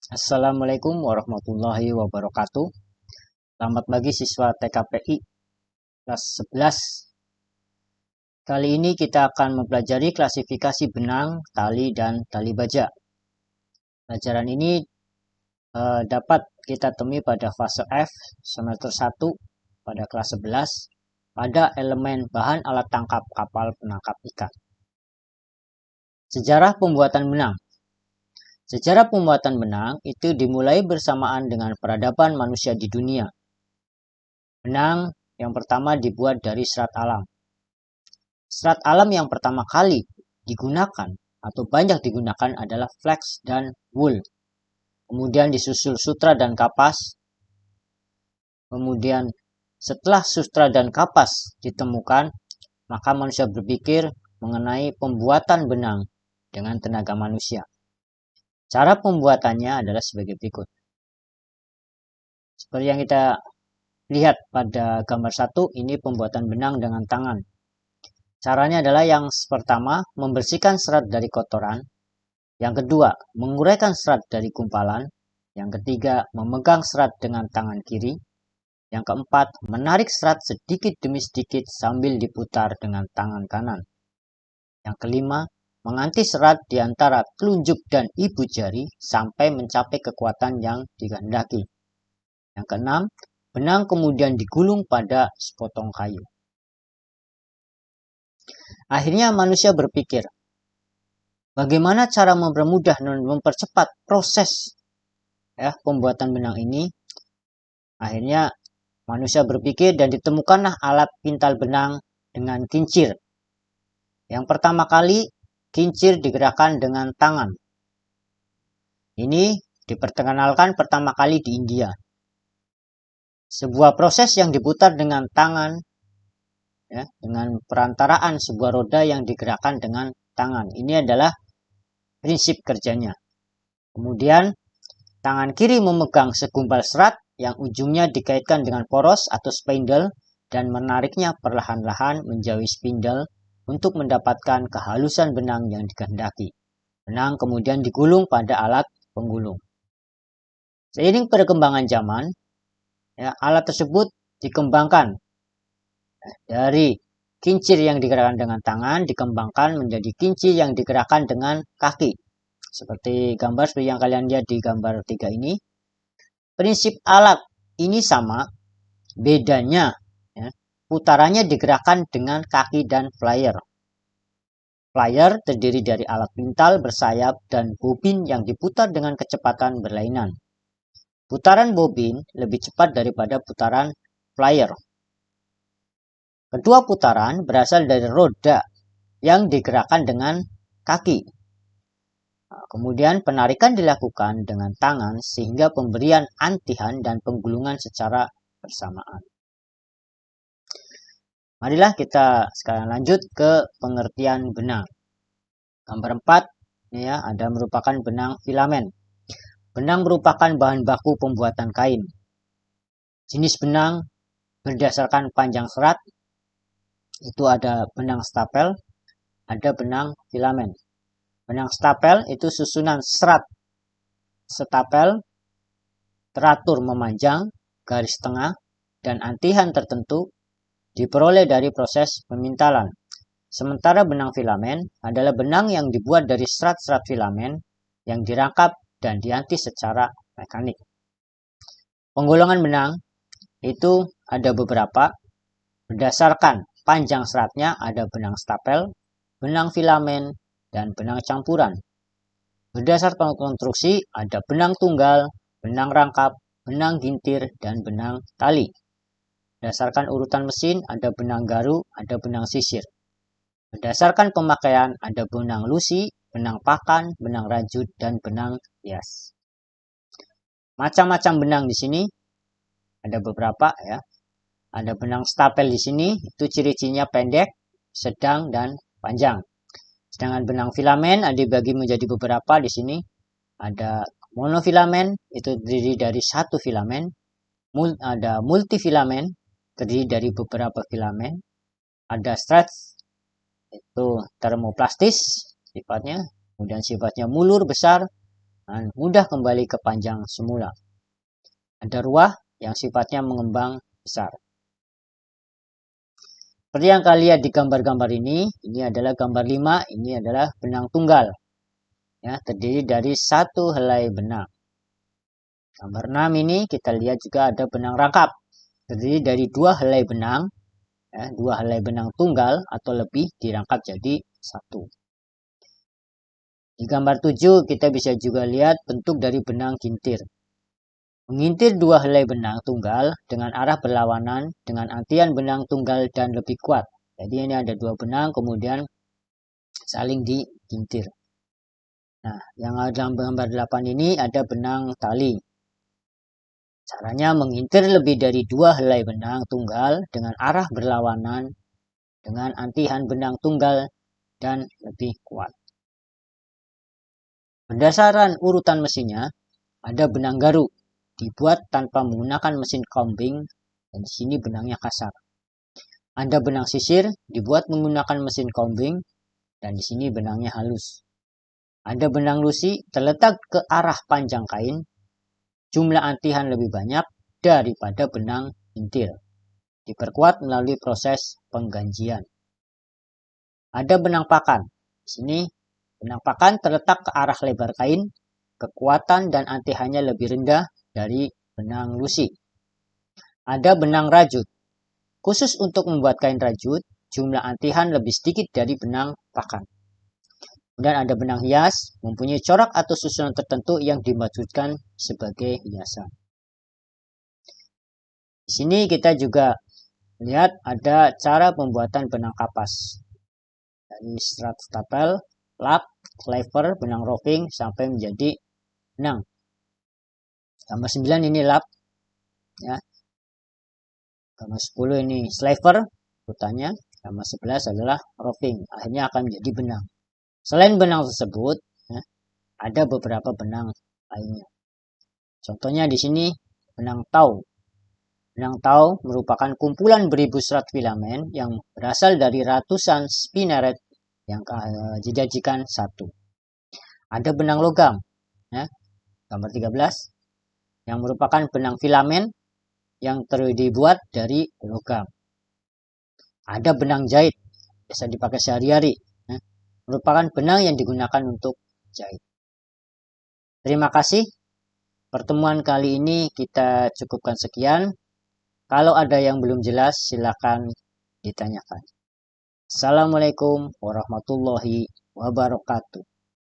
Assalamualaikum warahmatullahi wabarakatuh. Selamat pagi siswa TKPI kelas 11. Kali ini kita akan mempelajari klasifikasi benang, tali, dan tali baja. Pelajaran ini dapat kita temui pada fase F semester 1 pada kelas 11 pada elemen bahan alat tangkap kapal penangkap ikan. Sejarah pembuatan benang. Sejarah pembuatan benang itu dimulai bersamaan dengan peradaban manusia di dunia. Benang yang pertama dibuat dari serat alam. Serat alam yang pertama kali digunakan atau banyak digunakan adalah flax dan wool. Kemudian disusul sutra dan kapas. Kemudian setelah sutra dan kapas ditemukan, maka manusia berpikir mengenai pembuatan benang dengan tenaga manusia. Cara pembuatannya adalah sebagai berikut. Seperti yang kita lihat pada gambar 1, ini pembuatan benang dengan tangan. Caranya adalah yang pertama, membersihkan serat dari kotoran. Yang kedua, menguraikan serat dari gumpalan. Yang ketiga, memegang serat dengan tangan kiri. Yang keempat, menarik serat sedikit demi sedikit sambil diputar dengan tangan kanan. Yang kelima, menganti serat di antara telunjuk dan ibu jari sampai mencapai kekuatan yang dikehendaki. Yang keenam, benang kemudian digulung pada sepotong kayu. Akhirnya manusia berpikir, bagaimana cara mempermudah dan mempercepat proses pembuatan benang ini? Akhirnya manusia berpikir dan ditemukanlah alat pintal benang dengan kincir. Yang pertama kali, kincir digerakkan dengan tangan. Ini diperkenalkan pertama kali di India. Sebuah proses yang diputar dengan tangan, dengan perantaraan sebuah roda yang digerakkan dengan tangan. Ini adalah prinsip kerjanya. Kemudian, tangan kiri memegang segumpal serat yang ujungnya dikaitkan dengan poros atau spindle dan menariknya perlahan-lahan menjauhi spindle untuk mendapatkan kehalusan benang yang dikehendaki. Benang kemudian digulung pada alat penggulung. Seiring perkembangan zaman, alat tersebut dikembangkan dari kincir yang digerakkan dengan tangan dikembangkan menjadi kincir yang digerakkan dengan kaki. Seperti gambar yang kalian lihat di gambar 3 ini. Prinsip alat ini sama, bedanya putarannya digerakkan dengan kaki dan flyer. Flyer terdiri dari alat pintal bersayap dan bobin yang diputar dengan kecepatan berlainan. Putaran bobin lebih cepat daripada putaran flyer. Kedua putaran berasal dari roda yang digerakkan dengan kaki. Kemudian penarikan dilakukan dengan tangan sehingga pemberian antihan dan penggulungan secara bersamaan. Marilah kita sekarang lanjut ke pengertian benang. Gambar 4 ada merupakan benang filamen. Benang merupakan bahan baku pembuatan kain. Jenis benang berdasarkan panjang serat. Itu ada benang stapel, ada benang filamen. Benang stapel itu susunan serat stapel teratur memanjang, garis tengah, dan antihan tertentu diperoleh dari proses pemintalan. Sementara benang filamen adalah benang yang dibuat dari serat-serat filamen yang dirangkap dan dianti secara mekanik. Penggolongan benang itu ada beberapa. Berdasarkan panjang seratnya ada benang stapel, benang filamen, dan benang campuran. Berdasarkan konstruksi ada benang tunggal, benang rangkap, benang gintir, dan benang tali. Berdasarkan urutan mesin ada benang garu, ada benang sisir. Berdasarkan pemakaian ada benang lusi, benang pakan, benang rajut, dan benang hias. Macam-macam benang di sini ada beberapa ya. Ada benang stapel di sini, itu ciri-cirinya pendek, sedang, dan panjang. Sedangkan benang filamen ada dibagi menjadi beberapa di sini. Ada monofilamen, itu terdiri dari satu filamen. Ada multifilamen, terdiri dari beberapa filamen. Ada stretch, itu termoplastis sifatnya. Kemudian sifatnya mulur besar. dan mudah kembali ke panjang semula. Ada ruah yang sifatnya mengembang besar. Seperti yang kalian lihat di gambar-gambar ini adalah gambar 5, ini adalah benang tunggal. Ya, terdiri dari satu helai benang. Gambar 6 ini kita lihat juga ada benang rangkap. Terdiri dari dua helai benang, ya, dua helai benang tunggal atau lebih dirangkap jadi satu. Di gambar 7 kita bisa juga lihat bentuk dari benang gintir. Mengintir dua helai benang tunggal dengan arah berlawanan dengan antian benang tunggal dan lebih kuat. Jadi ini ada dua benang kemudian saling digintir. Nah, yang ada dalam gambar 8 ini ada benang tali. Caranya mengintir lebih dari dua helai benang tunggal dengan arah berlawanan dengan antian benang tunggal dan lebih kuat. Berdasarkan urutan mesinnya, ada benang garuk. Dibuat tanpa menggunakan mesin combing dan di sini benangnya kasar. Ada benang sisir dibuat menggunakan mesin combing dan di sini benangnya halus. Ada benang lusi terletak ke arah panjang kain. Jumlah antian lebih banyak daripada benang intil. Diperkuat melalui proses pengganjian. Ada benang pakan. Di sini benang pakan terletak ke arah lebar kain. Kekuatan dan antiannya lebih rendah dari benang lusi. Ada benang rajut. Khusus untuk membuat kain rajut, jumlah antian lebih sedikit dari benang pakan. Kemudian ada benang hias, mempunyai corak atau susunan tertentu yang dimaksudkan sebagai hiasan. Di sini kita juga lihat ada cara pembuatan benang kapas. Dari strat stapel, lap, clever, benang roving, sampai menjadi benang. Gambar 9 ini lap, ya. Gambar 10 ini slaver, urutannya. Gambar 11 adalah roving, akhirnya akan menjadi benang. Selain benang tersebut, ya, ada beberapa benang lainnya. Contohnya di sini benang tau. Benang tau merupakan kumpulan beribu serat filamen yang berasal dari ratusan spinneret yang dijadikan satu. Ada benang logam, ya, gambar 13. Yang merupakan benang filamen yang dibuat dari logam. Ada benang jahit, biasa dipakai sehari-hari, ya. Merupakan benang yang digunakan untuk jahit. Terima kasih. Pertemuan kali ini kita cukupkan sekian. Kalau ada yang belum jelas, silakan ditanyakan. Assalamualaikum warahmatullahi wabarakatuh.